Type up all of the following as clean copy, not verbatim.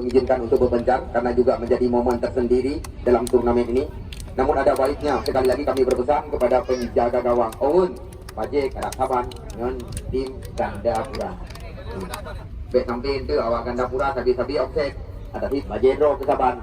mengizinkan untuk berpencar karena juga menjadi momen tersendiri dalam turnamen ini. Namun ada baiknya sekali lagi kami berpesan kepada penjaga gawang Owen, Pajek, Anak Saban dengan tim Gandapura. Baik sampai itu awak Gandapura sabi-sabi offset ada hit Majendro ke Saban.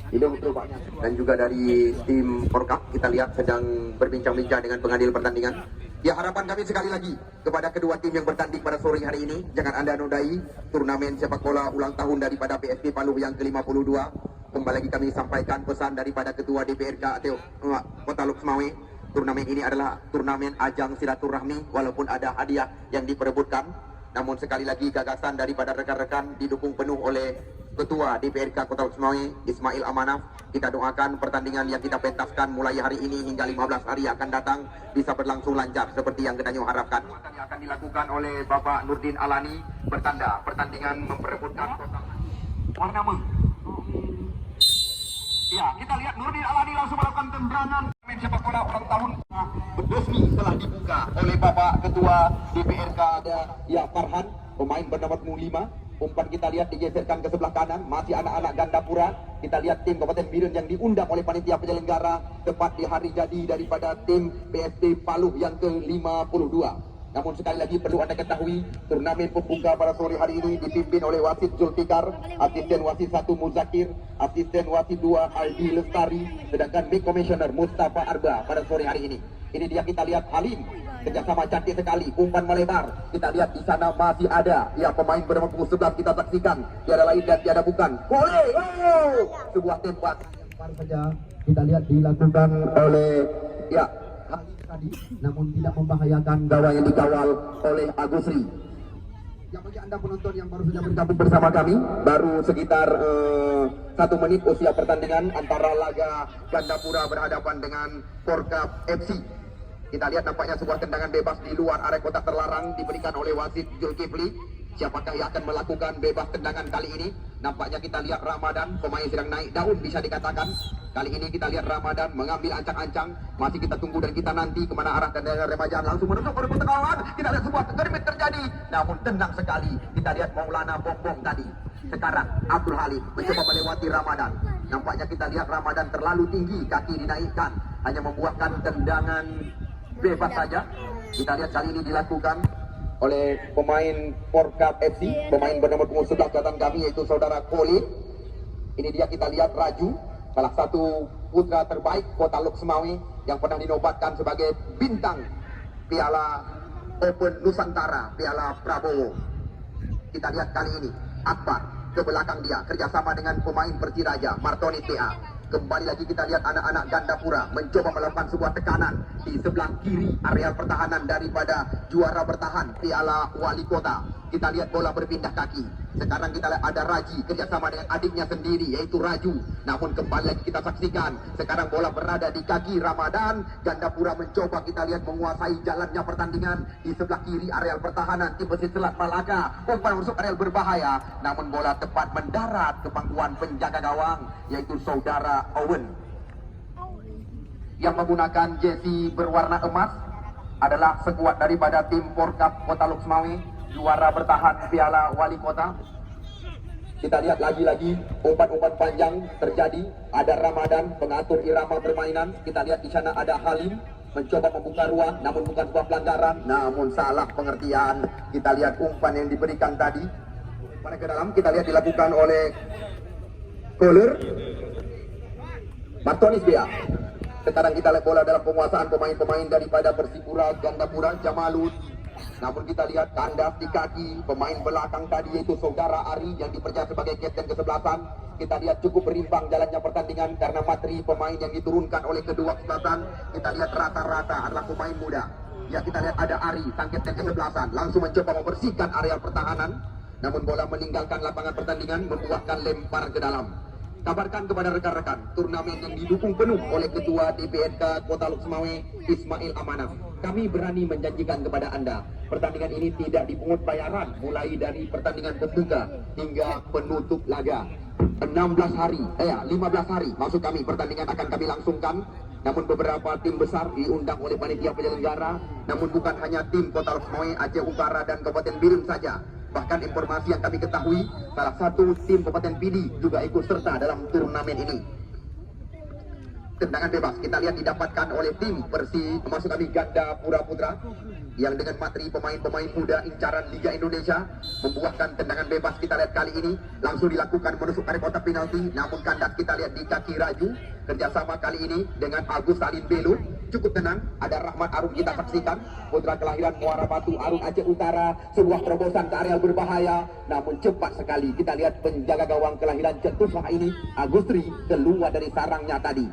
Hidung itu banyak. Dan juga dari tim Porkap kita lihat sedang berbincang-bincang dengan pengadil pertandingan. Ya, harapan kami sekali lagi kepada kedua tim yang bertanding pada sore hari ini, jangan Anda nodai turnamen sepak bola ulang tahun daripada PSP Paluh yang ke-52. Kembali lagi kami sampaikan pesan daripada Ketua DPRK atau Kota Luxmawe. Turnamen ini adalah turnamen ajang silaturahmi walaupun ada hadiah yang diperebutkan. Namun sekali lagi gagasan daripada rekan-rekan didukung penuh oleh Ketua DPRK Kota Luxmawe Ismail Amanaf. Kita doakan pertandingan yang kita pentaskan mulai hari ini hingga 15 hari akan datang bisa berlangsung lancar seperti yang kita harapkan. Yang akan dilakukan oleh Bapak Nurdin Alani bertanda pertandingan memperebutkan warna merah. Ya, kita lihat Nurdin Alani langsung melakukan tendangan main sepak bola ulang tahun resmi telah dibuka oleh Bapak Ketua DPRK ada ya Farhan, pemain bernama 5. Umpan kita lihat digeserkan ke sebelah kanan, masih anak-anak Gandapura. Kita lihat tim Kabupaten Biren yang diundang oleh panitia penyelenggara tepat di hari jadi daripada tim PSP Paluh yang ke-52. Namun sekali lagi perlu Anda ketahui, turnamen pembuka pada sore hari ini dipimpin oleh wasit Zulfikar, asisten wasit 1 Muzakir, asisten wasit 2 Aldi Lestari, sedangkan big commissioner Mustafa Arba pada sore hari ini. Ini dia kita lihat Halim, kerjasama cantik sekali, umpan melebar. Kita lihat di sana masih ada ya pemain bernama 11 kita saksikan, tiada lain dan tiada bukan. Sebuah tembak saja kita lihat dilakukan oleh ya tadi, namun tidak membahayakan gawang yang dikawal oleh Agusri. Ya, bagi Anda penonton yang baru saja bergabung bersama kami, baru sekitar 1 menit usia pertandingan antara laga Gandapura berhadapan dengan Porkap FC. Kita lihat nampaknya sebuah tendangan bebas di luar area kotak terlarang diberikan oleh wasit Zulkifli. Siapakah yang akan melakukan bebas tendangan kali ini? Nampaknya kita lihat Ramadan, pemain sedang naik daun bisa dikatakan. Kali ini kita lihat Ramadan mengambil ancang-ancang. Masih kita tunggu dan kita nanti kemana arah tendangan remaja langsung menusuk pada kotak kawan. Kita lihat sebuah germet terjadi. Namun tenang sekali. Kita lihat Maulana Bongbong tadi. Sekarang Abdul Halim mencoba melewati Ramadan. Nampaknya kita lihat Ramadan terlalu tinggi, kaki dinaikkan. Hanya membuahkan tendangan bebas saja. Kita lihat kali ini dilakukan oleh pemain Porkap FC, pemain bernama 11 catatan kami yaitu saudara Koli. Ini dia kita lihat Raju, salah satu putra terbaik Kota Luxmawe yang pernah dinobatkan sebagai bintang Piala Open Nusantara, Piala Prabowo. Kita lihat kali ini Akbar ke belakang dia kerjasama dengan pemain Persiraja Martoni PA. Kembali lagi kita lihat anak-anak Gandapura mencoba melakukan sebuah tekanan di sebelah kiri areal pertahanan daripada juara bertahan Piala Wali Kota. Kita lihat bola berpindah kaki. Sekarang kita lihat ada Raji kerjasama dengan adiknya sendiri yaitu Raju. Namun kembali lagi kita saksikan sekarang bola berada di kaki Ramadan. Gandapura mencoba kita lihat menguasai jalannya pertandingan di sebelah kiri areal pertahanan tim Besi Selat Malaka. Umpan masuk areal berbahaya. Namun bola tepat mendarat ke pangkuan penjaga gawang yaitu saudara Owen yang menggunakan jersey berwarna emas adalah sekuat daripada tim Porkap Kota Luxmawe, juara bertahan Piala Wali Kota. Kita lihat lagi-lagi umpan-umpan panjang terjadi. Ada Ramadan pengatur irama permainan. Kita lihat di sana ada Halim mencoba membuka ruang, namun bukan sebuah pelanggaran, namun salah pengertian. Kita lihat umpan yang diberikan tadi pada ke dalam. Kita lihat dilakukan oleh Koler Martonis Bea. Sekarang kita lihat bola dalam penguasaan pemain-pemain daripada Persipura Gandapura Jamalut. Namun kita lihat kandas di kaki pemain belakang tadi yaitu saudara Ari yang dipercaya sebagai kapten kesebelasan. Kita lihat cukup berimbang jalannya pertandingan karena materi pemain yang diturunkan oleh kedua kesebelasan. Kita lihat rata-rata adalah pemain muda. Ya, kita lihat ada Ari sang kapten kesebelasan langsung mencoba membersihkan areal pertahanan. Namun bola meninggalkan lapangan pertandingan membuahkan lempar ke dalam. Kabarkan kepada rekan-rekan turnamen yang didukung penuh oleh Ketua DPRK Kota Luxmawe Ismail Amanaf. Kami berani menjanjikan kepada Anda pertandingan ini tidak dipungut bayaran mulai dari pertandingan pembuka hingga penutup laga. 15 hari maksud kami pertandingan akan kami langsungkan. Namun beberapa tim besar diundang oleh panitia penyelenggara. Namun bukan hanya tim Kota Luxmawe, Aceh Utara dan Kabupaten Birim saja. Bahkan informasi yang kami ketahui, salah satu tim Kabupaten Pidi juga ikut serta dalam turnamen ini. Tendangan bebas kita lihat didapatkan oleh tim Persi, maksud kami Ganda Pura Putra, yang dengan materi pemain-pemain muda incaran Liga Indonesia membuahkan tendangan bebas. Kita lihat kali ini langsung dilakukan menusuk area kotak penalti, namun kandas kita lihat di kaki Raju. Kerjasama kali ini dengan Agus Salim Belu cukup tenang. Ada Rahmat Arun kita saksikan, putra kelahiran Muara Batu Arun Aceh Utara, sebuah terobosan ke area berbahaya, namun cepat sekali kita lihat penjaga gawang kelahiran Cetusah ini Agustri keluar dari sarangnya tadi.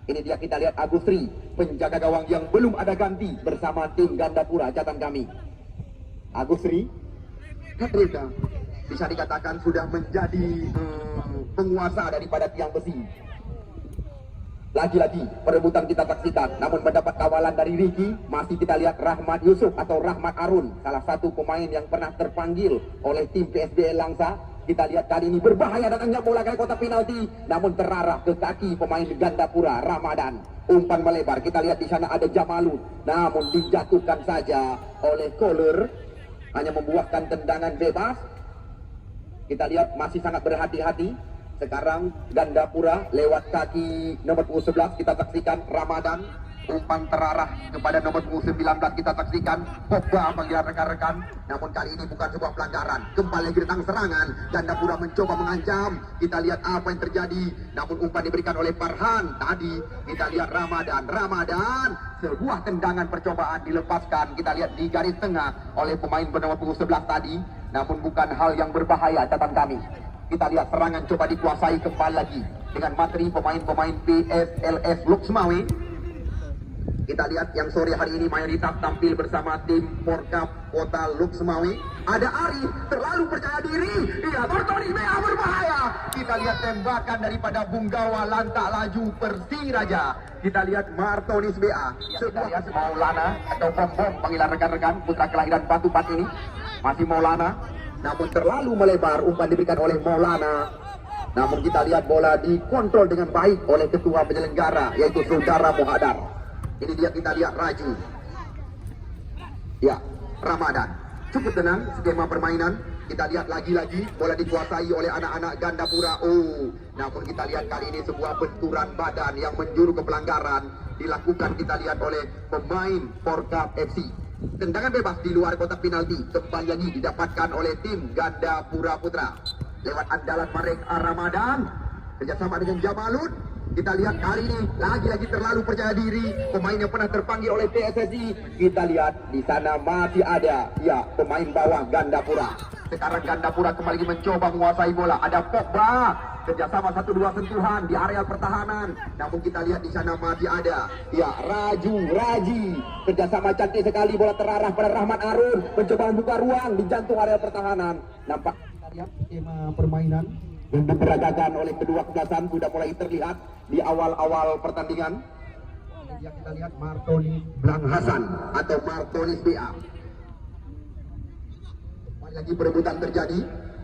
Ini dia kita lihat Agustri, penjaga gawang yang belum ada ganti bersama tim Ganda Pura. Catatan kami, Agustri Katrika bisa dikatakan sudah menjadi penguasa daripada tiang besi. Lagi-lagi perebutan kita saksikan, namun mendapat kawalan dari Ricky. Masih kita lihat Rahmat Yusuf atau Rahmat Arun, salah satu pemain yang pernah terpanggil oleh tim PSBL Langsa. Kita lihat kali ini berbahaya datangnya bola ke kotak penalti, namun terarah ke kaki pemain Ganda Pura Ramadan. Umpan melebar, kita lihat di sana ada Jamalud, namun dijatuhkan saja oleh Kohler, hanya membuahkan tendangan bebas. Kita lihat masih sangat berhati-hati. Sekarang Ganda Pura lewat kaki nomor 11 kita saksikan Ramadan. Umpan terarah kepada nomor 19 kita saksikan Pogba panggilan rekan-rekan, namun kali ini bukan sebuah pelanggaran. Kembali lagi datang serangan, Ganda Pura mencoba mengancam. Kita lihat apa yang terjadi, namun umpan diberikan oleh Farhan. Tadi kita lihat Ramadan sebuah tendangan percobaan dilepaskan. Kita lihat di garis tengah oleh pemain bernomor 11 tadi, namun bukan hal yang berbahaya. Catatan kami, kita lihat serangan coba dikuasai kembali lagi dengan materi pemain-pemain PSLS Luxmawe. Kita lihat yang sore hari ini mayoritas tampil bersama tim Porkap Kota Luxmawe. Ada Ari, terlalu percaya diri. Iya, Martonis Bea berbahaya. Kita lihat tembakan daripada Bunggawa lantak laju Persiraja. Kita lihat Martonis Bea. Kita lihat Maulana atau Bom panggilan rekan-rekan, putra kelahiran Batu Pat ini. Masih Maulana, namun terlalu melebar. Umpan diberikan oleh Maulana. Namun kita lihat bola dikontrol dengan baik oleh ketua penyelenggara, yaitu Saudara Mohadar. Ini dia kita lihat Raju. Ya, Ramadan. Cukup tenang skema permainan. Kita lihat lagi-lagi bola dikuasai oleh anak-anak Ganda Pura. Namun kita lihat kali ini sebuah benturan badan yang menjuru ke pelanggaran dilakukan kita lihat oleh pemain Porkap FC. Tendangan bebas di luar kotak penalti kembali lagi didapatkan oleh tim Ganda Pura Putra lewat andalan mereka Ramadan kerjasama dengan Jamalud. Kita lihat kali ini lagi-lagi terlalu percaya diri pemain yang pernah terpanggil oleh PSSI. Kita lihat di sana masih ada ya pemain bawah Ganda Pura. Sekarang Ganda Pura kembali mencoba menguasai bola. Ada Pogba kerjasama 1-2 sentuhan di area pertahanan. Namun kita lihat di sana masih ada ya Raji kerjasama cantik sekali, bola terarah pada Rahmat Arun mencoba membuka ruang di jantung area pertahanan. Nampak kita lihat skema permainan yang diperagakan oleh kedua kegasan sudah mulai terlihat di awal-awal pertandingan. Yang kita lihat Martonis Blang Hasan atau Martonis BA. Lagi perebutan terjadi.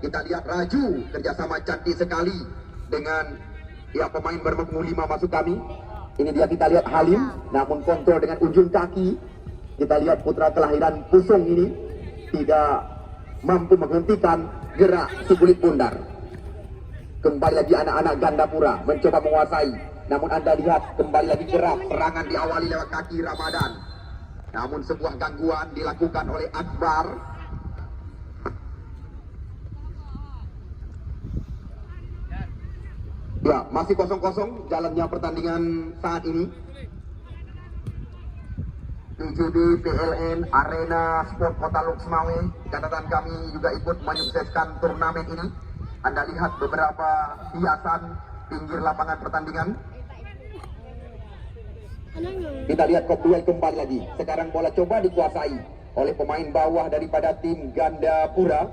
Kita lihat Raju kerjasama cantik sekali dengan ya pemain bernomor 5 masuk kami. Ini dia kita lihat Halim, namun kontrol dengan ujung kaki. Kita lihat putra kelahiran Pusung ini tidak mampu menghentikan gerak si kulit bundar. Kembali lagi anak-anak Ganda Pura mencoba menguasai. Namun Anda lihat kembali lagi gerak. Serangan diawali lewat kaki Ramadan. Namun sebuah gangguan dilakukan oleh Akbar. Ya, masih kosong-kosong jalannya pertandingan saat ini. PJB PLN Arena Sport Kota Luxmawe. Catatan kami juga ikut menyukseskan turnamen ini. Anda lihat beberapa hiasan pinggir lapangan pertandingan. Kita lihat kok duel kembali lagi. Sekarang bola coba dikuasai oleh pemain bawah daripada tim Ganda Pura.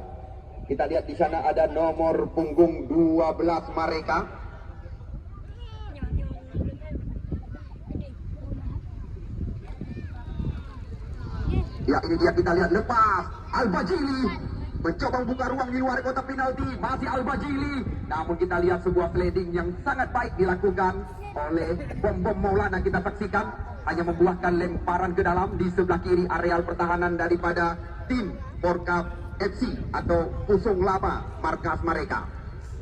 Kita lihat di sana ada nomor punggung 12 mereka. Ya, ini dia kita lihat lepas Al-Bajili mencoba membuka ruang di luar kotak penalti. Masih Al-Bajili, namun kita lihat sebuah sliding yang sangat baik dilakukan oleh Bom Maulana. Kita saksikan hanya membuahkan lemparan ke dalam di sebelah kiri areal pertahanan daripada tim Porkap FC atau Pusung Lama markas mereka.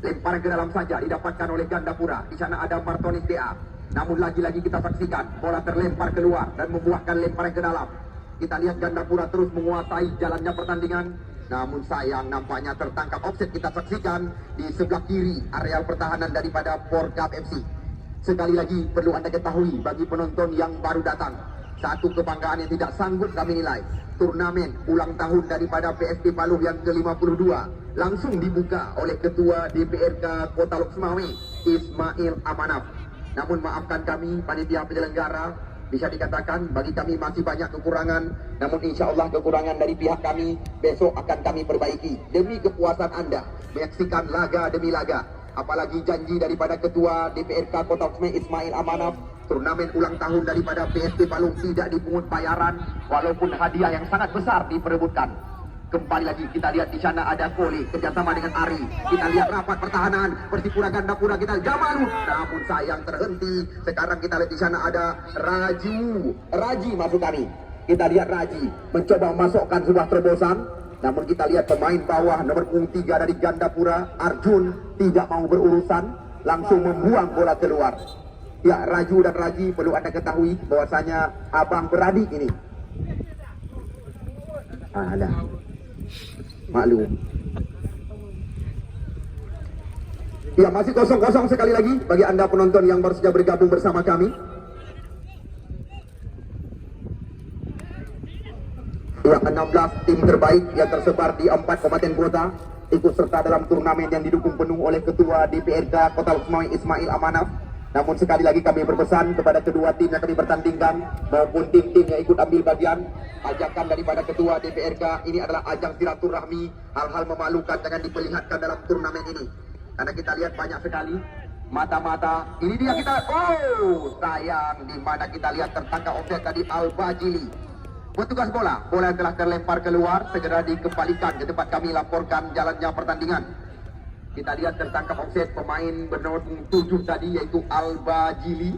Lemparan ke dalam saja didapatkan oleh Gandapura. Di sana ada Martonis DA. Namun lagi-lagi kita saksikan bola terlempar keluar dan membuahkan lemparan ke dalam. Kita lihat Gandapura terus menguasai jalannya pertandingan. Namun sayang nampaknya tertangkap offset. Kita saksikan di sebelah kiri areal pertahanan daripada Porkap FC. Sekali lagi perlu Anda ketahui bagi penonton yang baru datang, satu kebanggaan yang tidak sanggup kami nilai. Turnamen ulang tahun daripada PSP Paluh yang ke-52 langsung dibuka oleh Ketua DPRK Kota Lok Sumawe, Ismail Amanaf. Namun maafkan kami panitia penyelenggara, bisa dikatakan bagi kami masih banyak kekurangan. Namun insya Allah kekurangan dari pihak kami besok akan kami perbaiki demi kepuasan Anda menyaksikan laga demi laga. Apalagi janji daripada Ketua DPRK Kota Lok Sumawe Ismail Amanaf, turnamen ulang tahun daripada PSP Paluh tidak dipungut bayaran, walaupun hadiah yang sangat besar diperebutkan. Kembali lagi kita lihat di sana ada Koli kerjasama dengan Ari. Kita lihat rapat pertahanan Persipura Gandapura, kita Jamalud, namun sayang terhenti. Sekarang kita lihat di sana ada Raji masuk kami. Kita lihat Raji mencoba memasukkan sebuah terobosan. Namun kita lihat pemain bawah nomor 3 dari Gandapura, Arjun, tidak mau berurusan, langsung membuang bola keluar. Ya, Raju dan Raji perlu Anda ketahui bahwasanya abang beradik ini. Ada. Maklum. Ya, masih kosong-kosong sekali lagi bagi Anda penonton yang baru saja bergabung bersama kami. Ya, 16 tim terbaik yang tersebar di 4 kabupaten kota ikut serta dalam turnamen yang didukung penuh oleh Ketua DPRK Kota Lok Sumawe Ismail Amanaf. Namun sekali lagi kami berpesan kepada kedua tim yang kami pertandingkan maupun tim-tim yang ikut ambil bagian, ajakan daripada Ketua DPRK ini adalah ajang silaturahmi. Hal-hal memalukan jangan diperlihatkan dalam turnamen ini, karena kita lihat banyak sekali mata-mata. Ini dia kita, sayang di mana kita lihat tertangkap offset tadi Al-Bajili. Petugas bola yang telah terlempar keluar segera dikembalikan ke tempat kami laporkan jalannya pertandingan. Kita lihat tertangkap offset pemain bernomor 7 tadi yaitu Al-Bajili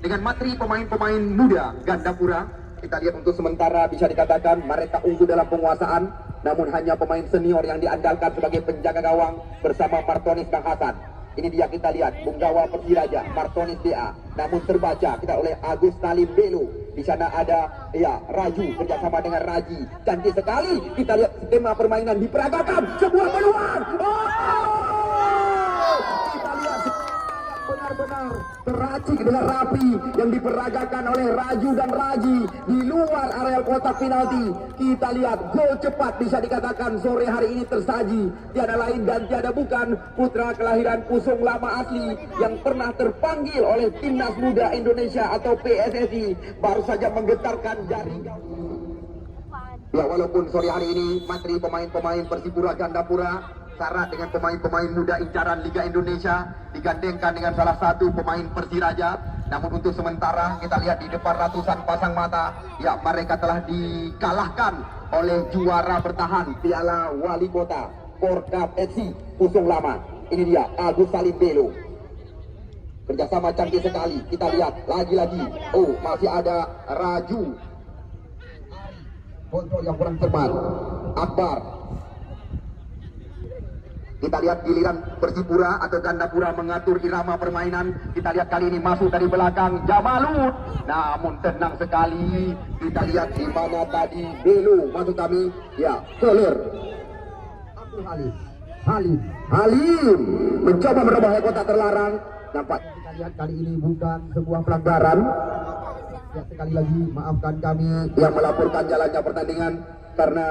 dengan materi pemain-pemain muda Gandapura. Kita lihat untuk sementara bisa dikatakan mereka unggul dalam penguasaan, namun hanya pemain senior yang diandalkan sebagai penjaga gawang bersama Martonis Kang Hasan. Ini dia kita lihat penggawa Persiraja Martonis DA, namun terbaca kita oleh Agus Salim Belu. Di sana ada Raju kerjasama dengan Raji. Cantik sekali kita lihat skema permainan diperagakan, sebuah peluang. Kita lihat benar-benar teracik dengan rapi yang diperagakan oleh Raju dan Raji di luar areal kotak penalti. Kita lihat gol cepat bisa dikatakan sore hari ini tersaji. Tiada lain dan tiada bukan putra kelahiran Pusung Lama asli yang pernah terpanggil oleh Timnas Muda Indonesia atau PSSI, baru saja menggetarkan jari. Ya, walaupun sore hari ini materi pemain-pemain Persipura Gandapura syarat dengan pemain-pemain muda incaran Liga Indonesia digandengkan dengan salah satu pemain Persiraja. Namun untuk sementara kita lihat di depan ratusan pasang mata, ya mereka telah dikalahkan oleh juara bertahan Piala Wali Kota Porkap FC Pusung Lama. Ini dia Agus Salim Belo. Kerjasama cantik sekali. Kita lihat lagi-lagi. Masih ada Raju. Kontrol yang kurang cermat. Akbar. Kita lihat giliran Persipura atau Gandapura mengatur irama permainan. Kita lihat kali ini masuk dari belakang Jamalud, namun tenang sekali. Kita lihat di mana tadi Belu masuk kami. Ya, Koler Abdul Halim mencoba merubah kotak terlarang. Nampak kita lihat kali ini bukan sebuah pelanggaran. Ya, sekali lagi maafkan kami yang melaporkan jalannya pertandingan karena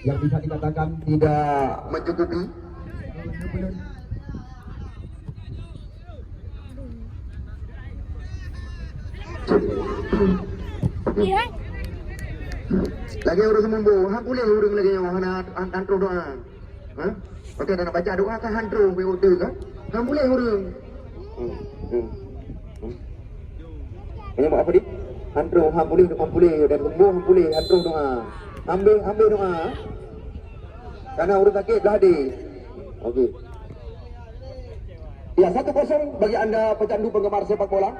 yang bisa dikatakan tidak mencukupi. Lagi urus mumbu, boleh urus lagi yang hantro doa. Okey, nak baca doa kan hantro betul kan? Boleh urus. Ini mau apa di? Hantro, boleh dan sembuh boleh hantro doa. Ambil doa. Karena urus sakit dah hadir. Okey. Ya, 1-0 bagi Anda pecandu penggemar sepak bola.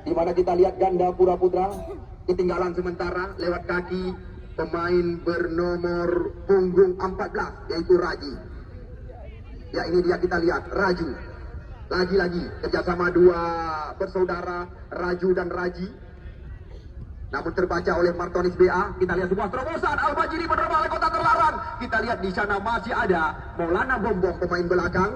Di mana kita lihat Gandapura Putra ketinggalan sementara lewat kaki pemain bernomor punggung 14 yaitu Raji. Ya, ini dia, kita lihat Raju. Lagi-lagi kerjasama dua bersaudara Raju dan Raji. Namun terbaca oleh Martonis BA. Kita lihat sebuah terobosan Al-Bajiri menerbang kota terlarang. Kita lihat di sana masih ada Maulana Bombong pemain belakang.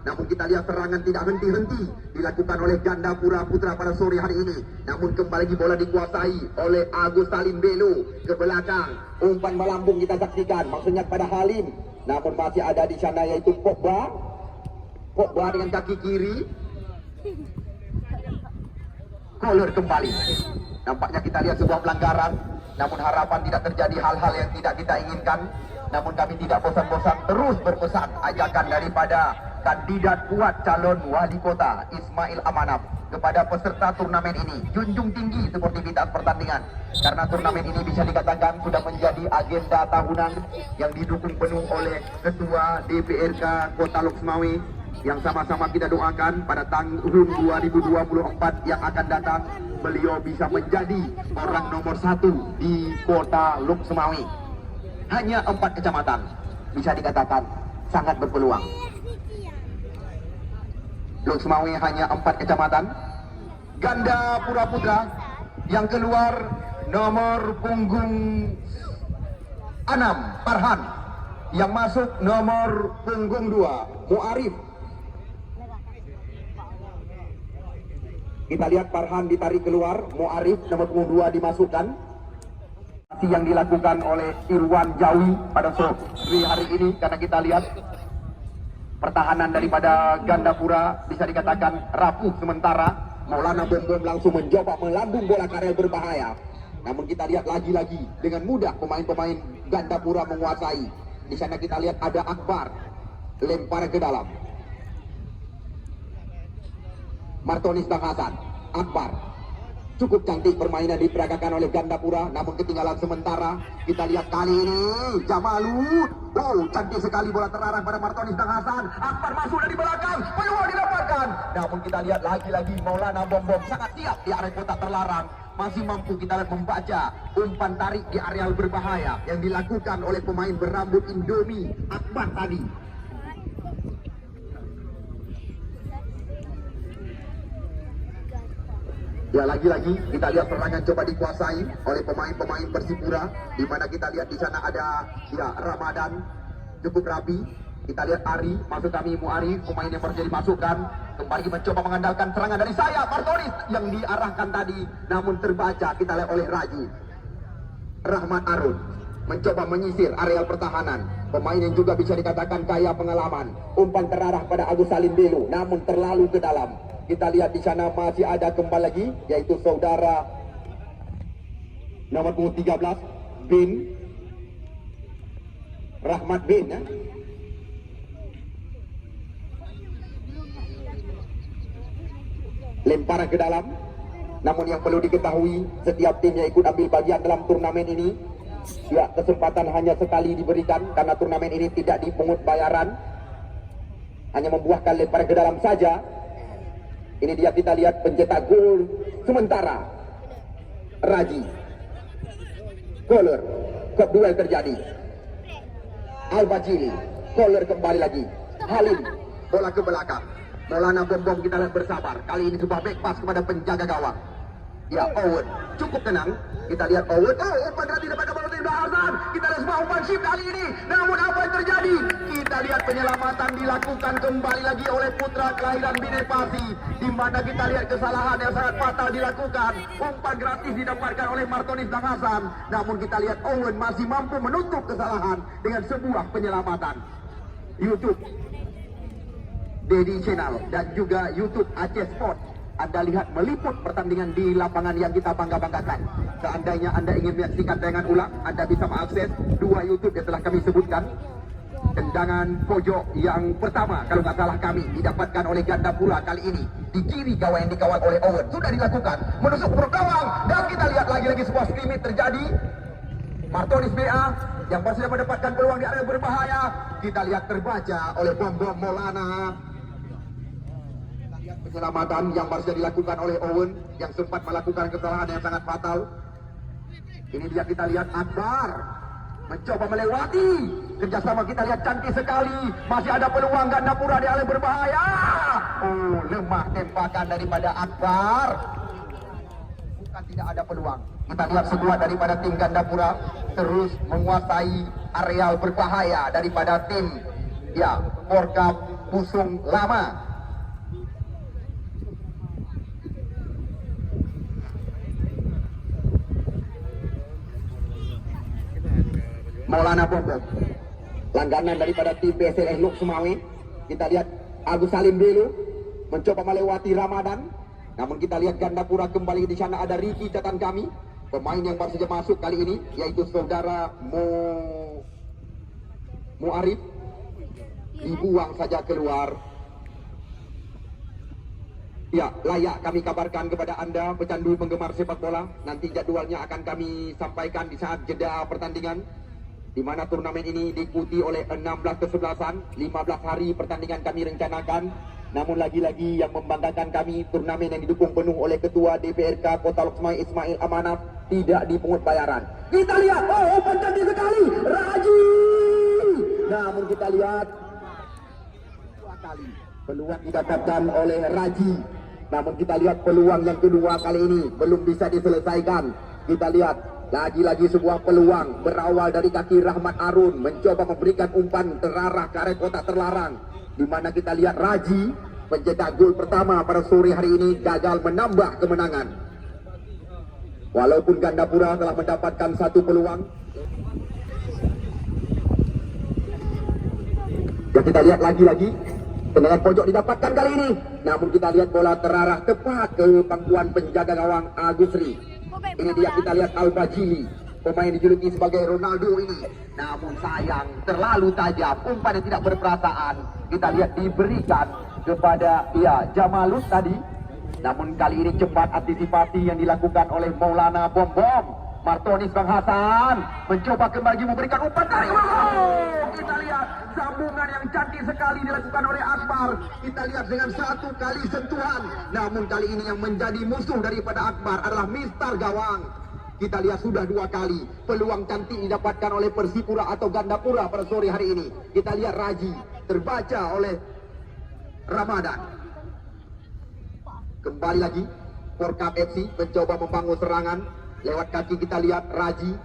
Namun kita lihat serangan tidak henti-henti dilakukan oleh Gandapura Putra pada sore hari ini. Namun kembali lagi bola dikuasai oleh Agus Salim Belo ke belakang. Umpan melambung kita saksikan, maksudnya pada Halim. Namun masih ada di sana yaitu Pogba. Pogba dengan kaki kiri. Koller kembali. Nampaknya kita lihat sebuah pelanggaran. Namun harapan tidak terjadi hal-hal yang tidak kita inginkan. Namun kami tidak bosan-bosan terus berpesan ajakan daripada kandidat kuat calon wali kota Ismail Amanaf kepada peserta turnamen ini. Junjung tinggi sportivitas pertandingan, karena turnamen ini bisa dikatakan sudah menjadi agenda tahunan yang didukung penuh oleh Ketua DPRK Kota Loksmawe, yang sama-sama kita doakan pada tahun 2024 yang akan datang beliau bisa menjadi orang nomor 1 di Kota Loksmawe. Hanya 4 kecamatan bisa dikatakan sangat berpeluang. Loksmawe hanya 4 kecamatan. Gandapura Putra yang keluar nomor punggung 6 Farhan, yang masuk nomor punggung 2 Muarif. Kita lihat Farhan ditarik keluar, Muarif nomor punggung 2 dimasukkan. Yang dilakukan oleh Irwan Jawi pada sore hari ini, karena kita lihat pertahanan daripada Gandapura bisa dikatakan rapuh sementara. Maulana Bombom langsung mencoba melambung bola karel berbahaya. Namun kita lihat lagi-lagi dengan mudah pemain-pemain Gandapura menguasai. Di sana kita lihat ada Akbar, lempar ke dalam. Martonis dan Hasan. Akbar. Cukup cantik permainan diperagakan oleh Gandapura, namun ketinggalan sementara. Kita lihat kali ini Jamalut. Oh, cantik sekali bola terarah pada Martonis dan Hasan. Akbar masuk dari belakang, peluang didapatkan. Namun kita lihat lagi-lagi Maulana Bombom sangat siap di area kota terlarang. Masih mampu kita lihat membaca umpan tarik di areal berbahaya yang dilakukan oleh pemain berambut Indomie Akbar tadi. Ya, lagi-lagi kita lihat serangan coba dikuasai oleh pemain-pemain Persipura, di mana kita lihat di sana ada ya Ramadan cukup rapi. Kita lihat Ari, masuk kami Muari, pemain yang baru jadi masukkan, kembali mencoba mengandalkan serangan dari saya Martonis yang diarahkan tadi, namun terbaca kita lihat oleh Raju. Rahmat Arun mencoba menyisir areal pertahanan, pemain yang juga bisa dikatakan kaya pengalaman. Umpan terarah pada Agus Salim Belo, namun terlalu ke dalam. Kita lihat di sana masih ada kembali lagi yaitu saudara nomor 13 Bin Rahmat Bin ya. Lemparan ke dalam. Namun yang perlu diketahui, setiap tim yang ikut ambil bagian dalam turnamen ini ya kesempatan hanya sekali diberikan, karena turnamen ini tidak dipungut bayaran, hanya membuahkan lemparan ke dalam saja. Ini dia, kita lihat pencetak gol sementara Raji. Koller, duel terjadi. Al-Bajiri, Koller kembali lagi. Halim, bola ke belakang. Maulana Bombom kita lihat bersabar. Kali ini sebuah back pass kepada penjaga gawang. Ya, Owen cukup tenang. Kita lihat Owen. Oh, umpan gratis daripada Martonis dan Hasan. Kita lihat sebuah umpan shift kali ini. Namun apa yang terjadi? Kita lihat penyelamatan dilakukan kembali lagi oleh putra kelahiran Binepasi, di mana kita lihat kesalahan yang sangat fatal dilakukan. Umpan gratis didapatkan oleh Martonis dan Hasan. Namun kita lihat Owen masih mampu menutup kesalahan dengan sebuah penyelamatan. YouTube Dedi Channel dan juga YouTube Aceh Sport, Anda lihat meliput pertandingan di lapangan yang kita bangga-banggakan. Seandainya Anda ingin menyaksikan tayangan ulang, Anda bisa mengakses 2 YouTube yang telah kami sebutkan. Tendangan pojok yang pertama, kalau nggak salah kami, didapatkan oleh Gandapura kali ini. Di kiri gawang yang dikawal oleh Owen. Sudah dilakukan, menusuk perut gawang. Dan kita lihat lagi-lagi sebuah skrimit terjadi. Martonis BA yang baru saja mendapatkan peluang di area berbahaya. Kita lihat terbaca oleh Bombom Maulana. Penyelamatan yang baru saja dilakukan oleh Owen yang sempat melakukan kesalahan yang sangat fatal. Ini dia kita lihat Akbar mencoba melewati. Kerjasama kita lihat cantik sekali. Masih ada peluang Gandapura di area berbahaya. Oh, lemah tembakan daripada Akbar. Bukan tidak ada peluang. Kita lihat sekuat daripada tim Gandapura terus menguasai areal berbahaya daripada tim Porkap Pusung Lama. Maulana Bombom, langganan daripada tim PSLS Lok Sumawe. Kita lihat Agus Salim Belu mencoba melewati Ramadan. Namun kita lihat Gandapura kembali di sana ada Ricky catatan kami. Pemain yang baru saja masuk kali ini yaitu saudara Muarif dibuang saja keluar. Ya, layak kami kabarkan kepada Anda pecandu penggemar sepak bola. Nanti jadwalnya akan kami sampaikan di saat jeda pertandingan, di mana turnamen ini diikuti oleh 16 kesebelasan, 15 hari pertandingan kami rencanakan. Namun lagi-lagi yang membanggakan kami, turnamen yang didukung penuh oleh Ketua DPRK Kota Lok Sumawe Ismail Amanaf tidak dipungut bayaran. Kita lihat, open cantik sekali, Raji. Namun kita lihat dua kali peluang didapatkan oleh Raji. Namun kita lihat peluang yang kedua kali ini belum bisa diselesaikan. Kita lihat lagi-lagi sebuah peluang berawal dari kaki Rahmat Arun mencoba memberikan umpan terarah ke area kotak terlarang, di mana kita lihat Raji pencetak gol pertama pada sore hari ini gagal menambah kemenangan. Walaupun Gandapura telah mendapatkan satu peluang. Ya, kita lihat lagi-lagi tendangan pojok didapatkan kali ini. Namun kita lihat bola terarah tepat ke pangkuan penjaga gawang Agusri. Ini dia kita lihat Al-Bajili, pemain dijuluki sebagai Ronaldo ini. Namun sayang terlalu tajam, umpan yang tidak berperasaan. Kita lihat diberikan kepada Jamalus tadi. Namun kali ini cepat antisipasi yang dilakukan oleh Maulana Bombom. Martonis Bang Hasan mencoba kembali memberikan umpan dari kita lihat sambungan yang cantik sekali dilakukan oleh Akbar. Kita lihat dengan satu kali sentuhan. Namun kali ini yang menjadi musuh daripada Akbar adalah Mister Gawang. Kita lihat sudah dua kali peluang cantik didapatkan oleh Persipura atau Gandapura pada sore hari ini. Kita lihat Raji terbaca oleh Ramadan. Kembali lagi Porkap FC mencoba membangun serangan lewat kaki. Kita lihat Raji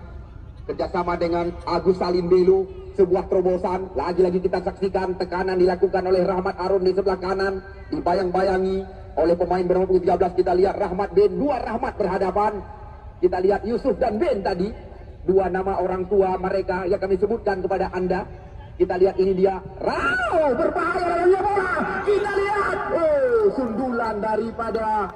kerjasama dengan Agus Salim Belu, sebuah terobosan. Lagi-lagi kita saksikan tekanan dilakukan oleh Rahmat Arun di sebelah kanan, dibayang-bayangi oleh pemain bernomor 13. Kita lihat Rahmat Ben, dua Rahmat berhadapan. Kita lihat Yusuf dan Ben tadi, dua nama orang tua mereka yang kami sebutkan kepada Anda. Kita lihat ini dia, Rao berbahaya dalamnya bola. Kita lihat, sundulan daripada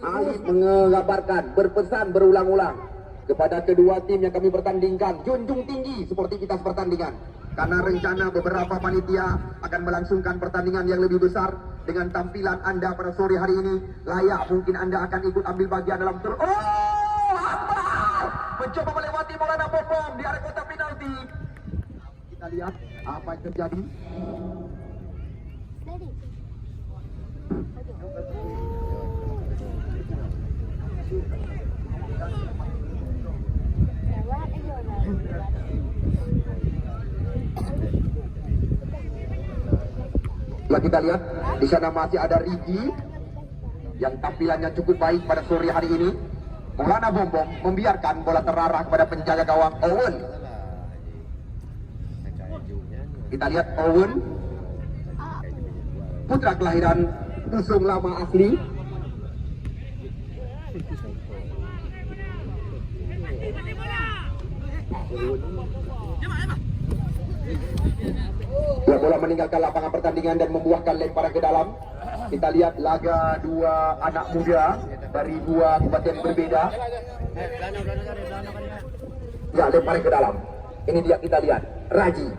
Alif mengabarkan, berpesan berulang-ulang kepada kedua tim yang kami pertandingkan, junjung tinggi seperti kita pertandingan. Karena rencana beberapa panitia akan melangsungkan pertandingan yang lebih besar. Dengan tampilan Anda pada sore hari ini, layak mungkin Anda akan ikut ambil bagian dalam Akbar mencoba melewati Maulana Bombom di area kotak penalti. Kita lihat apa yang terjadi. Kita lihat di sana masih ada Rigi yang tampilannya cukup baik pada sore hari ini. Maulana Bombom membiarkan bola terarah kepada penjaga gawang Owen. Kita lihat Owen, putra kelahiran Pusung Lama asli. Bola meninggalkan lapangan pertandingan dan membuahkan lemparan ke dalam. Kita lihat laga dua anak muda dari dua kabupaten berbeda. Ya, lemparan ke dalam. Ini dia kita lihat Raji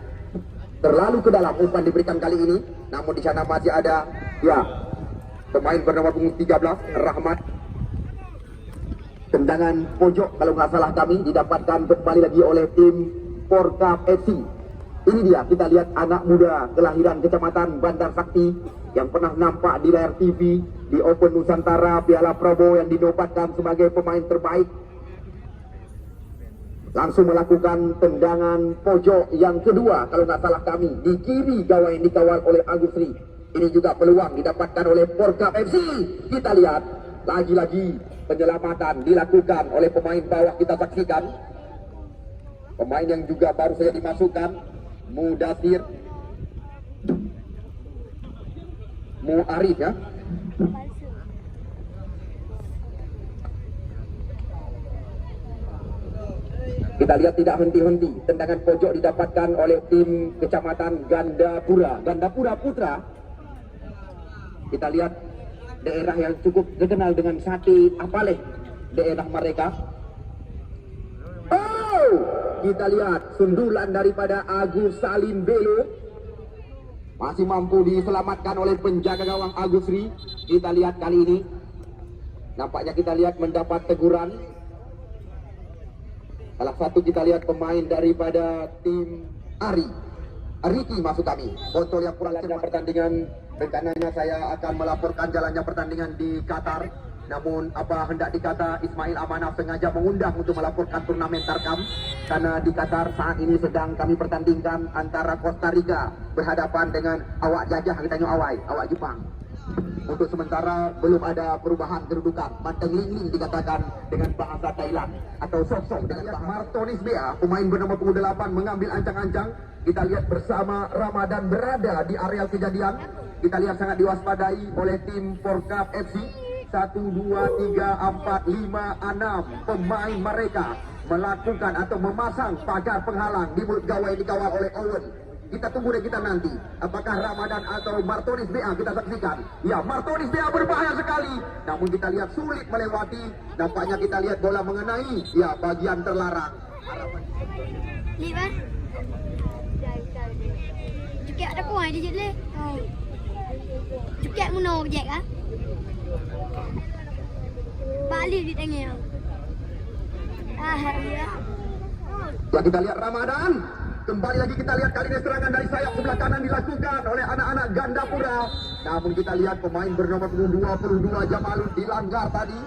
terlalu ke dalam, umpan diberikan kali ini. Namun di sana masih ada pemain bernama 13 Rahmat. Tendangan pojok kalau nggak salah kami didapatkan kembali lagi oleh tim Porkap FC. Ini dia kita lihat anak muda kelahiran Kecamatan Bandar Sakti yang pernah nampak di layar TV di Open Nusantara Piala Prabowo yang dinobatkan sebagai pemain terbaik, langsung melakukan tendangan pojok yang kedua kalau nggak salah kami di kiri gawang yang dikawal oleh Agusri. Ini juga peluang didapatkan oleh Porkap FC. Kita lihat lagi-lagi penyelamatan dilakukan oleh pemain bawah. Kita saksikan pemain yang juga baru saja dimasukkan, Mudasir Muarif ya. Kita lihat tidak henti-henti, tendangan pojok didapatkan oleh tim Kecamatan Gandapura, Gandapura Putra. Kita lihat daerah yang cukup terkenal dengan sate apaleh, daerah mereka. Oh, kita lihat sundulan daripada Agus Salim Belo, masih mampu diselamatkan oleh penjaga gawang Agusri. Kita lihat kali ini, nampaknya kita lihat mendapat teguran. Salah satu kita lihat pemain daripada tim Ariki masuk kami. Botol yang kurang lancar pertandingan. Rencananya saya akan melaporkan jalannya pertandingan di Qatar. Namun apa hendak dikata, Ismail Amanah sengaja mengundang untuk melaporkan turnamen Tarkam, karena di Qatar saat ini sedang kami pertandingkan antara Costa Rica berhadapan dengan awak jajah, kita nyok awak Jepang. Untuk sementara belum ada perubahan kedudukan. Manteng Ling dikatakan dengan bahasa Thailand atau Sok dengan bahasa Martonis Bea, pemain bernama punggung 8 mengambil ancang-ancang. Kita lihat bersama Ramadan berada di areal kejadian. Kita lihat sangat diwaspadai oleh tim Porkap FC. 1, 2, 3, 4, 5, 6 pemain mereka melakukan atau memasang pagar penghalang di mulut gawang yang dikawal oleh Owen. Kita tunggu dan kita nanti apakah Ramadan atau Martonis BA. Kita saksikan, ya, Martonis BA berbahaya sekali, namun kita lihat sulit melewati. Nampaknya kita lihat bola mengenai ya bagian terlarang. Lihat Cukek ada kuah dia je. Cukek muno je kan? Balik di tengah. Ya. Ya, kita lihat Ramadan. Kembali lagi kita lihat kali ini serangan dari sayap sebelah kanan dilakukan oleh anak-anak Gandapura. Namun kita lihat pemain bernomor 22 Jamalud dilanggar tadi.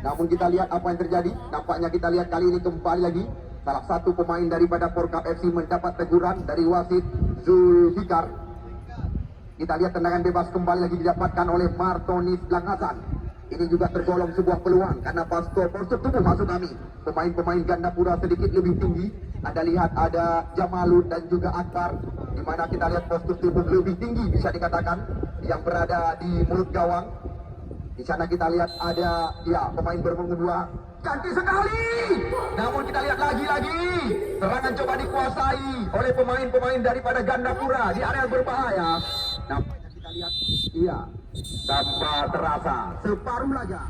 Namun kita lihat apa yang terjadi. Nampaknya kita lihat kali ini kembali lagi salah satu pemain daripada Porkap FC mendapat teguran dari wasit Zulfikar. Kita lihat tendangan bebas kembali lagi didapatkan oleh Martonis Langhasan. Ini juga tergolong sebuah peluang karena postur tubuh masuk kami. Pemain-pemain Gandapura sedikit lebih tinggi. Anda lihat ada Jamalud dan juga Akbar, di mana kita lihat postur tubuh lebih tinggi bisa dikatakan yang berada di mulut gawang. Di sana kita lihat ada ya pemain berpunggung 2. Cantik sekali. Namun kita lihat lagi-lagi serangan coba dikuasai oleh pemain-pemain daripada Gandapura di area berbahaya. Nampaknya kita lihat iya tanpa terasa separuh laga.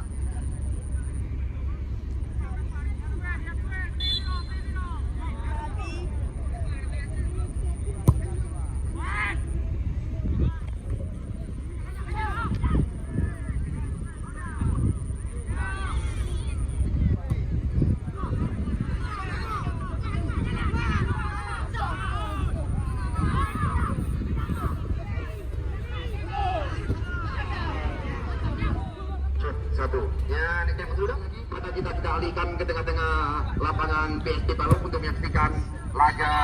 Satu, ya ini yang sudah maka kita alihkan ke tengah-tengah lapangan PSP Palung untuk menyaksikan laga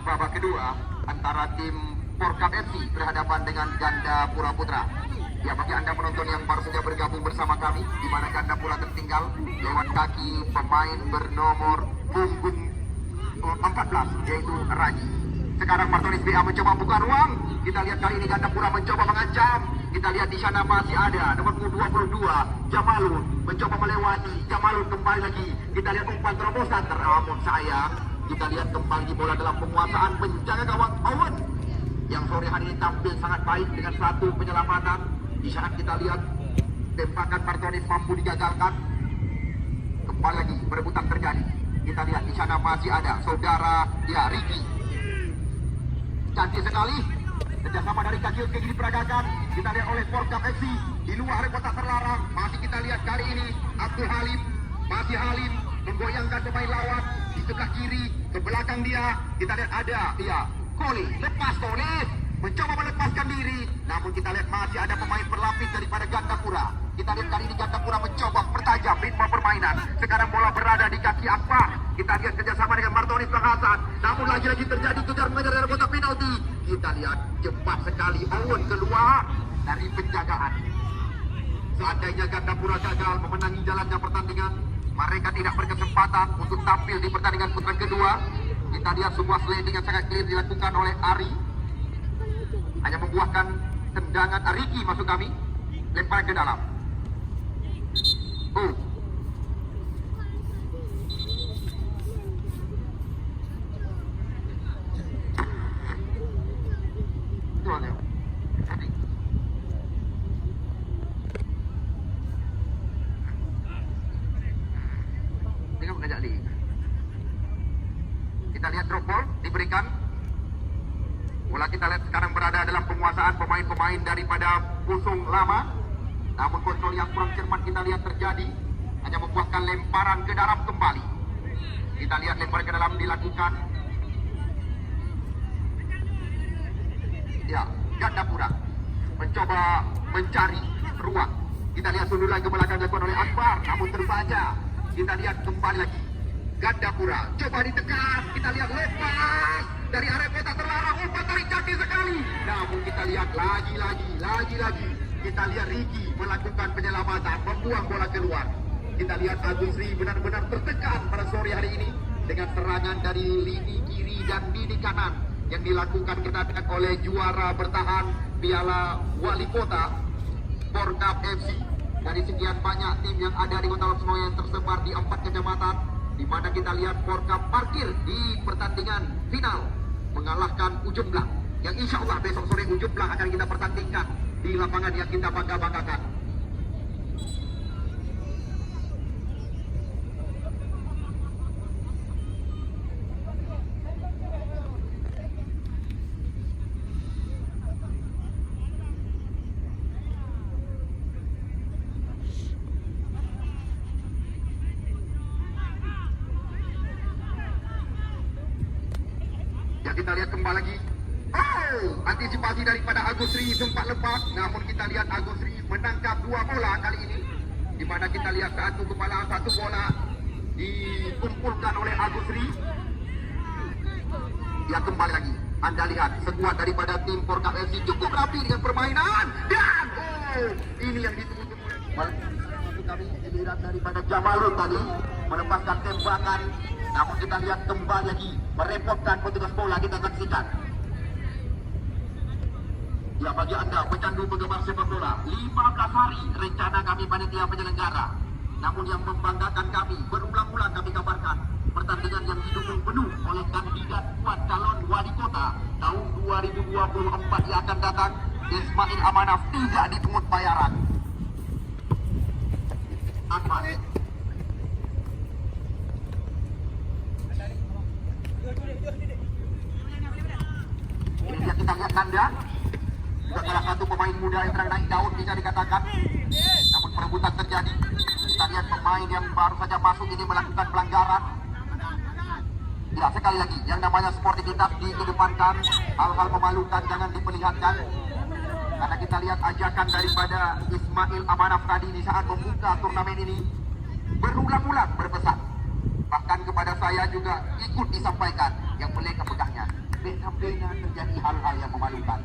babak kedua antara tim Porkap FC berhadapan dengan Gandapura Putra. Ya, bagi Anda penonton yang baru saja bergabung bersama kami, di mana Gandapura tertinggal lewat kaki pemain bernomor punggung 14 yaitu Raji. Sekarang Martonis BA mencoba buka ruang. Kita lihat kali ini Gandapura mencoba mengancam. Kita lihat di sana masih ada nomor 22 Jamalud mencoba melewati. Jamalud kembali lagi. Kita lihat umpan terobosan teramun sayang. Kita lihat kembali bola dalam penguasaan penjaga gawang Owen yang sore hari ini tampil sangat baik dengan satu penyelamatan. Di sana kita lihat tembakan Martonis mampu digagalkan. Kembali lagi perebutan terjadi. Kita lihat di sana masih ada saudara ya Ricky. Cantik sekali. Kerjasama dari kaki ke kiri diperagakan. Kita lihat oleh Porkap FC di luar kotak terlarang. Masih kita lihat kali ini Abdul Halim, masih Halim menggoyangkan pemain lawan di sebelah kiri ke belakang dia. Kita lihat ada ya Koli, lepas Koli. mencoba melepaskan diri, namun kita lihat masih ada pemain berlapis daripada Gandapura. Kita lihat kali ini Gandapura mencoba pertajam ritme permainan. Sekarang bola berada di kaki Akbar. Kita lihat kerjasama dengan Martonis Hasan. Namun lagi-lagi terjadi kejar mengejar dari kotak penalti. Kita lihat cepat sekali Owen keluar dari penjagaan. Seandainya Gandapura gagal memenangi jalannya pertandingan, mereka tidak berkesempatan untuk tampil di pertandingan putaran kedua. Kita lihat sebuah sliding yang sangat clear dilakukan oleh Ari. Hanya membuahkan tendangan Ariki masuk kami, lempar ke dalam. Tengok mengajak Lee. Kita lihat drop ball diberikan. Bola kita lihat sekarang berada dalam penguasaan pemain-pemain daripada Pusung Lama. Namun kontrol yang kurang cermat kita lihat terjadi, hanya membuahkan lemparan ke dalam kembali. Kita lihat lemparan ke dalam dilakukan. Ya, Gandapura mencoba mencari ruang. Kita lihat sundulan ke belakang dilakukan oleh Akbar, namun terbaca. Kita lihat kembali lagi. Gandapura coba ditekan. Kita lihat lepas dari area kotak terlarang, umpan tarik kaki sekali. Namun kita lihat lagi. Kita lihat Ricky melakukan penyelamatan, membuang bola keluar. Kita lihat Agus Ri benar-benar tertekan pada sore hari ini dengan serangan dari lini kiri dan lini kanan yang dilakukan kita oleh juara bertahan Piala Wali Kota Porkap FC. Dari sekian banyak tim yang ada di Kota Lok Semoy yang tersebar di 4 kecamatan, di mana kita lihat Porkap parkir di pertandingan final mengalahkan Ujung Blang, yang insya Allah besok sore Ujung Blang akan kita pertandingkan di lapangan yang kita bangga-banggakan. Ya, kita lihat kembali lagi. Antisipasi daripada Agus Ri sempat lepas, namun kita lihat Agus Ri menangkap 2 bola kali ini, di mana kita lihat satu bola dikumpulkan oleh Agus Ri. Ya, kembali lagi. Anda lihat sekuat daripada tim Porkap FC cukup rapi dengan permainan, dan ini yang ditunggu-tunggu. Kami dilihat daripada Jamalun tadi melepaskan tembakan, namun kita lihat kembali lagi merepotkan petugas bola. Kita saksikan. Ya, bagi Anda pecandu penggemar sepak bola, 15 hari rencana kami panitia penyelenggara. Namun yang membanggakan kami, berulang-ulang kami kabarkan, pertandingan yang didukung penuh oleh kandidat kuat calon wali kota tahun 2024 yang akan datang, Ismail Amanaf, tidak dipungut bayaran. Akbar. Ini dia, kita lihat Nanda, juga salah satu pemain muda yang sedang naik daun bisa dikatakan. Namun perebutan terjadi. Kita lihat pemain yang baru saja masuk ini melakukan pelanggaran. Ya, sekali lagi, yang namanya sportivitas dikedepankan, hal-hal memalukan jangan diperlihatkan. Karena kita lihat ajakan daripada Ismail Amanaf tadi di saat membuka turnamen ini berulang-ulang berpesan. Bahkan kepada saya juga ikut disampaikan yang boleh kepegahnya. Bena-bena terjadi hal-hal yang memalukan.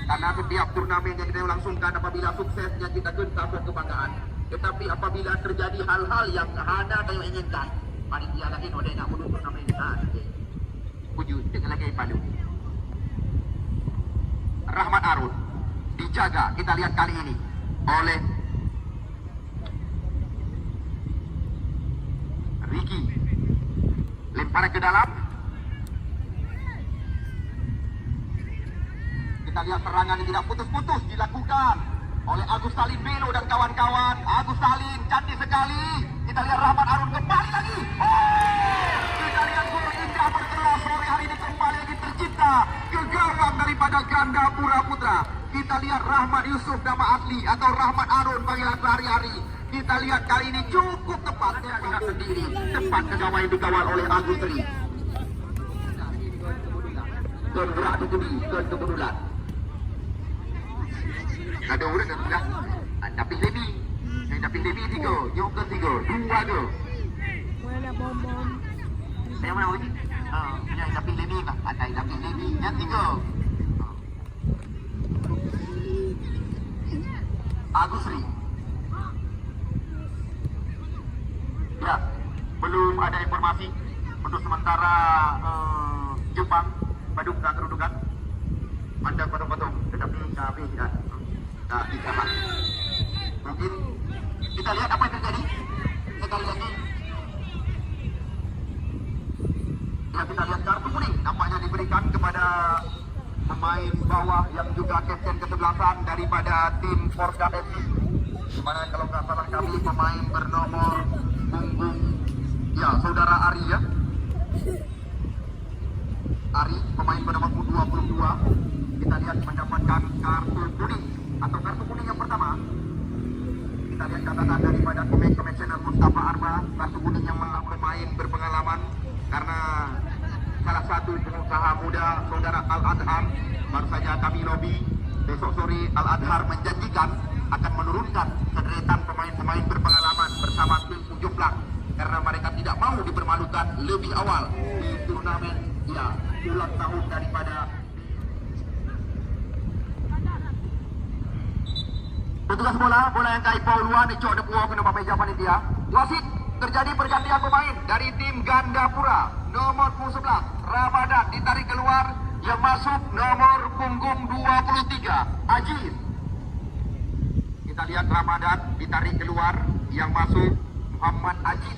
Karena setiap turnamen yang kita langsungkan apabila suksesnya kita gentar kebanggaan. Tetapi apabila terjadi hal-hal yang ada yang inginkan, panitia lagi oleh nak mundur turnamen ini. Wujud dengan lagi padu. Rahmat Arun dijaga, kita lihat kali ini oleh Ricky. Lempar ke dalam. Kita lihat serangan yang tidak putus-putus dilakukan oleh Agus Salim Belo dan kawan-kawan. Agus Salim cantik sekali. Kita lihat Rahmat Arun kembali lagi. Kita lihat gol indah berkelas sore hari ini kembali lagi tercipta ke gawang daripada Gandapura Putra. Kita lihat Rahmat Yusuf nama asli atau Rahmat Arun panggilan sehari-hari. Kita lihat kali ini cukup tepat dia sendiri, tepat ke gawang yang dikawal oleh Agus Ri. Tuan gerak tu kudi, tuan tu kedulan. Ada orang kan sudah. Dapin Levi. Yang Dapin Levi 3, Yongker 3, 2 ke. Mana bom-bom. Saya mana lagi? Yang Dapin Levi kan. Ada Dapin Levi yang 3. Agusri. Ya, belum ada informasi untuk sementara Jepang paduka kedudukan pandang potong-potong tetapi kami tidak dijamak. Mungkin kita lihat apa yang terjadi sekali lagi. Ya, kita lihat kartu kuning nampaknya diberikan kepada pemain bawah yang juga kapten kesebelasan daripada tim Porka FC. Di mana kalau nggak salah kami pemain bernomor punggung ya saudara Ari ya. Ari pemain bernomor 22 kita lihat mendapatkan kartu kuning atau kartu kuning yang pertama. Kita lihat catatan daripada komisioner Mustafa Arba, kartu kuning yang pemain berpengalaman karena salah satu pengusaha muda saudara Al-Adhar. Baru saja kami lobby besok sore Al-Adhar menjanjikan akan menurunkan sederetan pemain-pemain berpengalaman bersama tim Ujungplak karena mereka tidak mau dipermalukan lebih awal di turnamen ya ulang tahun daripada petugas bola yang kai Paul Luan dicok depuo kena meja panitia. Wasit terjadi pergantian pemain dari tim Gandapura nomor 11 Ramadan ditarik keluar, yang masuk nomor punggung 23 Aziz. Kita lihat Ramadan ditarik keluar, yang masuk Muhammad Aziz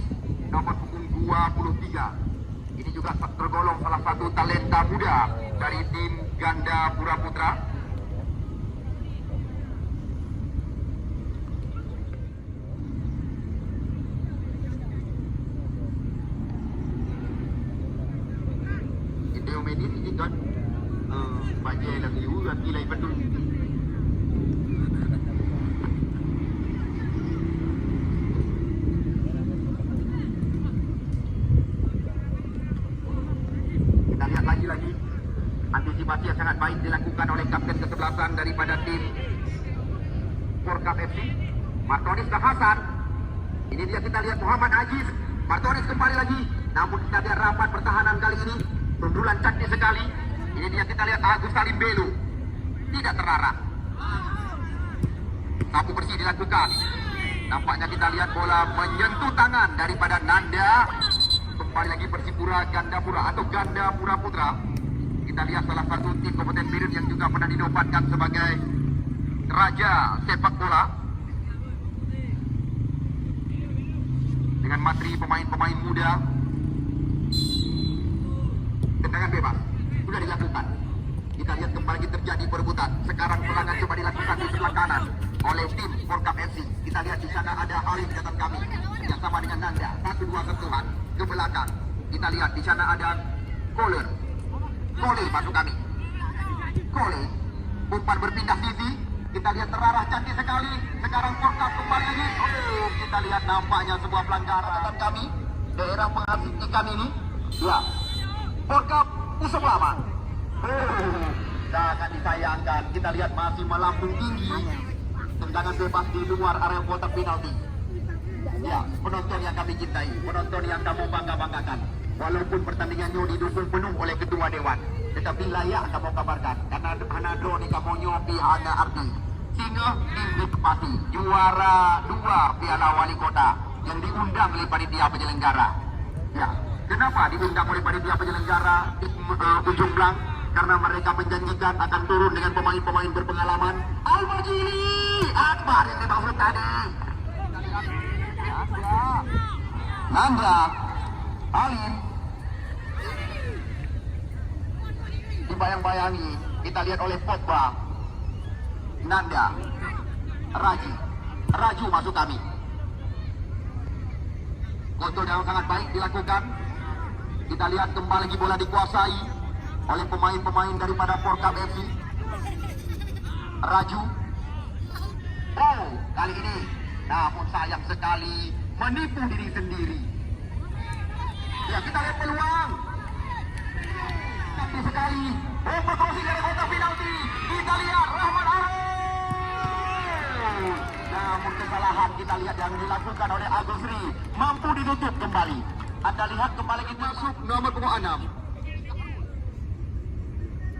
nomor punggung 23. Ini juga tergolong salah satu talenta muda dari tim Gandapura Putra. Medis ini kan bajai lang liu at nilai betul. Kita lihat lagi antisipasi yang sangat baik dilakukan oleh kapten kesebelasan daripada tim Porka FC Martonis dan Hasan. Ini dia kita lihat Muhammad Aziz. Martonis kembali lagi, namun kita lihat rapat pertahanan kali ini sundulan cantik sekali. Ini dia kita lihat Agus Salim Belu tidak terarah. Sapu bersih dilakukan. Nampaknya kita lihat bola menyentuh tangan daripada Nanda. Kembali lagi Persipura Gandapura atau Gandapura Putra. Kita lihat salah satu tim Kabupaten Biren yang juga pernah dinobatkan sebagai raja sepak bola dengan materi pemain-pemain muda. Tendangan bebas sudah dilakukan. Kita lihat kembali terjadi perebutan. Sekarang serangan coba dilakukan di sebelah kanan oleh tim Porka FC. Kita lihat di sana ada Halim catatan kami yang sama dengan Nanda. 1-2 sentuhan ke belakang. Kita lihat di sana ada Koler. Kole masuk kami. Kole umpan berpindah sisi. Kita lihat terarah cantik sekali. Sekarang Porka kembali lagi. Oh, kita lihat nampaknya sebuah pelanggaran catatan kami. Daerah penghasil ikan ini. Ya. Porka usap lama. Sangat disayangkan. Kita lihat masih melambung tinggi. Tendangan bebas di luar area kotak penalti. Ya, penonton yang kami cintai, penonton yang kamu bangga-banggakan. Walaupun pertandingannya didukung penuh oleh ketua dewan, tetapi layak kamu kabarkan karena Hanado ni kamu nyopi hanya arti. Singa Minggu Pati juara 2 Piala Wali Kota yang diundang oleh panitia penyelenggara. Ya. Kenapa diundang oleh panitia penyelenggara Ujung Blang? Karena mereka menjanjikan akan turun dengan pemain-pemain berpengalaman. Al-Majili Akbar yang dimaksud tadi. Nanda, Alim, dibayang-bayangi. Kita lihat oleh Pogba, Nanda, Raju masuk kami. Kontrol yang sangat baik dilakukan. Kita lihat kembali lagi bola dikuasai oleh pemain-pemain daripada Porka FC. Raju. Oh, kali ini namun sayang sekali menipu diri sendiri. Ya, kita lihat peluang. cantik sekali. Berkongsi dari kotak penalti. Kita lihat Rahmat Arif. Namun kesalahan kita lihat yang dilakukan oleh Agus Ri mampu ditutup kembali. Anda lihat kembali kita masuk nomor punggung 6.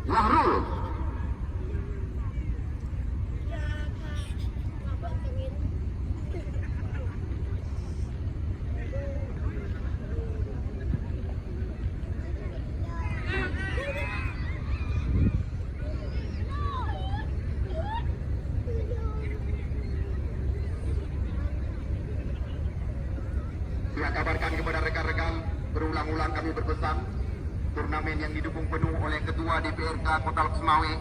Lahrul. Saya kabarkan kepada rekan-rekan, berulang-ulang kami berpesan, turnamen yang didukung penuh oleh Ketua DPRK Kota Semawe,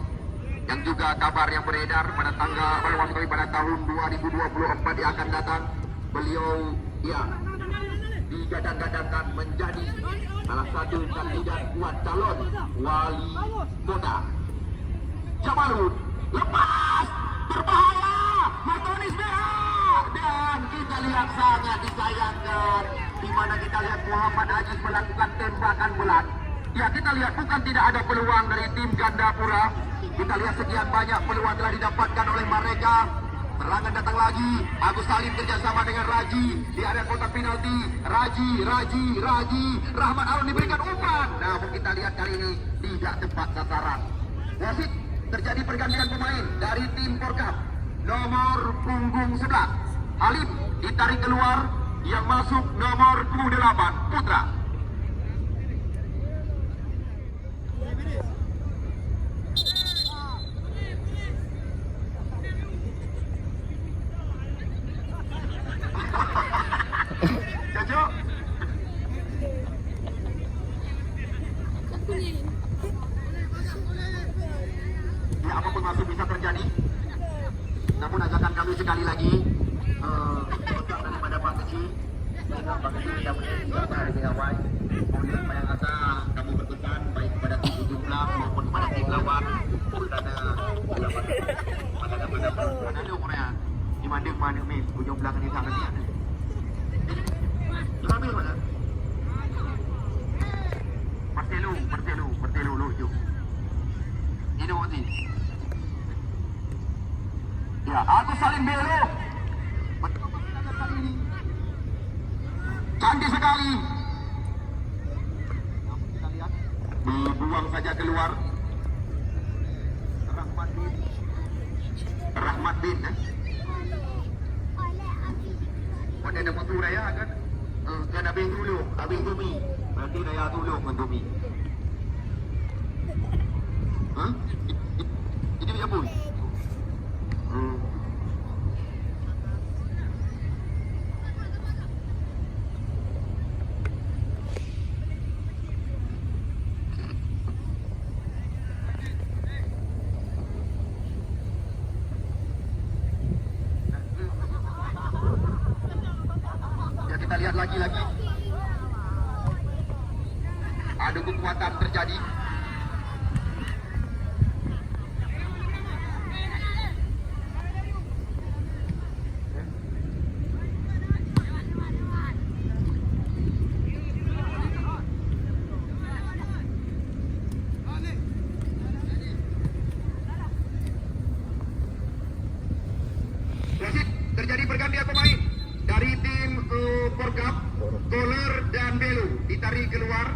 yang juga kabar yang beredar pada pada tahun 2024 yang akan datang, beliau digadang-gadangkan menjadi salah satu kandidat kuat calon wali kota. Jamalud lepas, berbahaya, Martonis BH, dan kita lihat sangat disayangkan di mana kita lihat Muhammad Aziz melakukan tembakan bulat. Ya, kita lihat bukan tidak ada peluang dari tim Gandapura. Kita lihat sekian banyak peluang telah didapatkan oleh mereka. Serangan datang lagi. Agus Salim kerjasama dengan Raji di area kotak penalti. Raji. Rahmat Arif diberikan umpan. Namun kita lihat kali ini tidak tepat sasaran. Wasit, terjadi pergantian pemain dari tim Porkap. Nomor punggung 11 Halim ditarik keluar, yang masuk nomor punggung 8 Putra. Jojo. Ya, apapun masih bisa terjadi. Namun ajakan kami sekali lagi daripada Pak Keci, Pak Keci tidak menjadi hari awal. Kemudian yang kata kami berpesan baik kepada tim jumlah maupun kepada tim lawan pada lu Korea di mana ni ujung belakang ni sangat dia. Ambil mana? Marcelo lucu. Ini Oti. Ya, Agus Salim Belo. Cantik sekali. Kita lihat. Dibuang saja keluar. Rahmat bin. Pada nama tu raya kan? Kan habis Dumi. Berarti raya tolong dengan Dumi. Hah? Ini dia pun. Kita lihat lagi ada kekuatan terjadi. Terjadi pergantian pemain dari tim Porkap. Koler dan Belu ditarik keluar.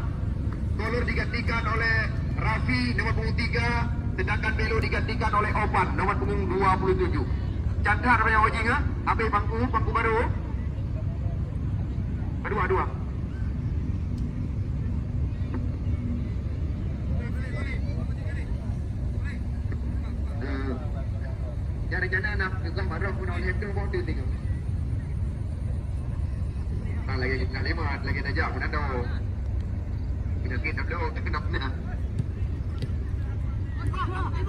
Koler digantikan oleh Raffi nomor punggung 3, sedangkan Belu digantikan oleh Opan nomor punggung 27. Chandra namanya Ojing, habis bangku baru. Dua. Jana nak juga marah pun oleh itu mau tinggal. Lagi kalimat lagi aja mana do. Kita dulu kenapa?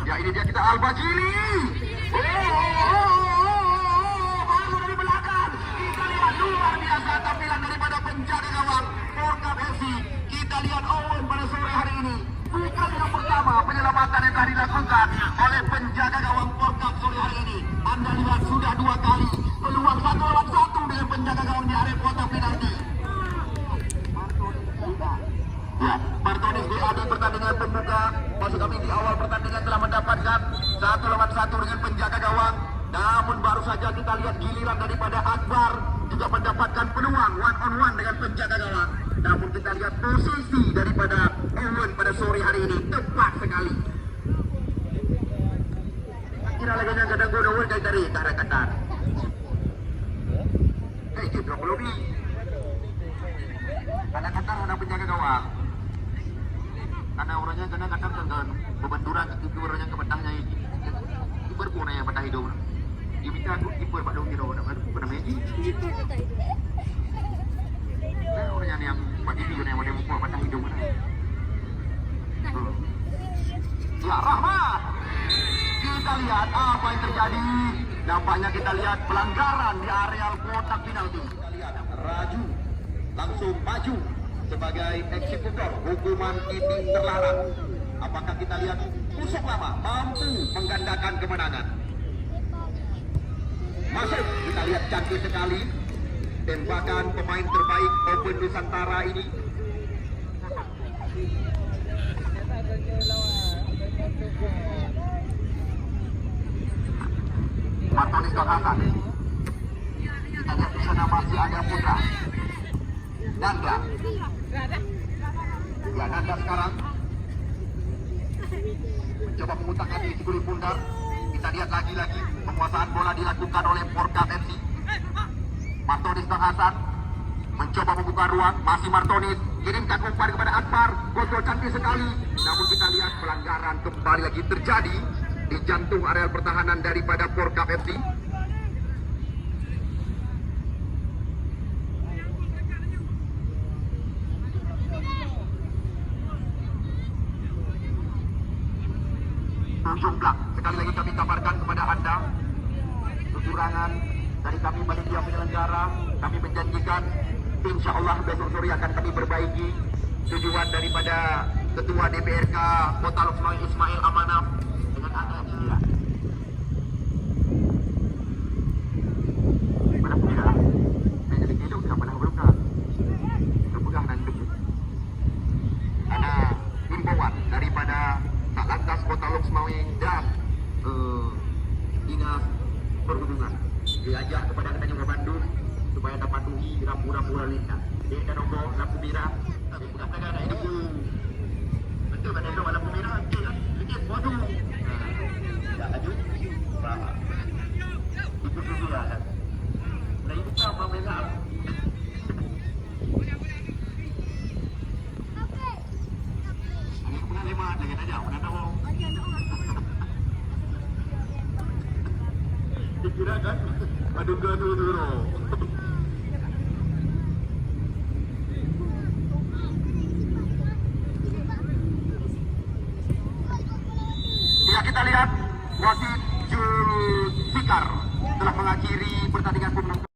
Ya ini dia kita Al-Bajili. Baru dari belakang. Kita lihat luar biasa tampilan daripada penjaga gawang Porkap FC. Kita lihat Owen pada sore hari ini. Bukan yang pertama penyelamatan yang telah dilakukan oleh penjaga gawang Porkap sore hari ini. Anda lihat sudah 2 kali peluang 1 lawan 1 dengan penjaga gawang di area kotak penalti. Ya, Martonis BA di pertandingan pembuka pertandingan telah mendapatkan 1 lawan 1 dengan penjaga gawang. Namun baru saja kita lihat giliran daripada Akbar juga mendapatkan peluang one on one dengan penjaga gawang. Namun kita lihat posisi daripada Owen pada sore hari ini tepat sekali. Kira lagi yang kadang gol Owen dari arah Qatar. Dia blok lobby. Ada Qatar ada penjaga gawang. Karena orangnya kadang-kadang kan bebenturan itu orangnya ke petangnya ini. Kiper pun yang patah hidung. Dia minta kiper Pak Dong hidung apa namanya ini? Nah, orangnya yang Pak Didi yang mau mukul patah hidung mana? Ya Rahmat. Kita lihat apa yang terjadi. Nampaknya kita lihat pelanggaran di areal kotak penalti. Kita lihat Raju langsung maju sebagai eksekutor hukuman titik terlarang. Apakah kita lihat Pusok Lama mampu menggandakan kemenangan? Masuk, kita lihat cantik sekali tembakan pemain terbaik Open Nusantara ini. Martonis Kakak. Kita lihat di sana masih ada Putra. Nanda. Ya, Nanda sekarang mencoba memutarkan di Ciburi Pundar. Kita lihat lagi-lagi penguasaan bola dilakukan oleh Porka FC. Martonis Bang Hasan mencoba membuka ruang, masih Martonis kirimkan umpan kepada Akbar, kontrol cantik sekali. Namun kita lihat pelanggaran kembali lagi terjadi di jantung areal pertahanan daripada Porka FC. Ujung blak. Sekali lagi kami kabarkan kepada Anda kekurangan dari kami panitia penyelenggara. Kami menjanjikan insya Allah besok sore akan kami perbaiki. Tujuan daripada Ketua DPRK Kota Lok Ismail Amanah dengan Anda ya. Mana punya? Saya jadi hidup tidak pernah berluka. Terpegang dan debu. Ada himbauan daripada Satlantas Kota Lok Ismail dan Dinas Perhubungan diajak kepada Kota Bandung supaya dapat patuhi rambu-rambu lalu lintas. Di nombor lampu merah, tapi bukan ada itu. Betul kan itu lampu merah? Sedikit bodoh. Tidak laju. Itu dulu lah. Nah itu apa merah? Ini kemudian 5 lagi aja, mana tahu? Dikira kan? Aduh dulu. Ya kita lihat wasit Zulfikar telah mengakhiri pertandingan pembukaan.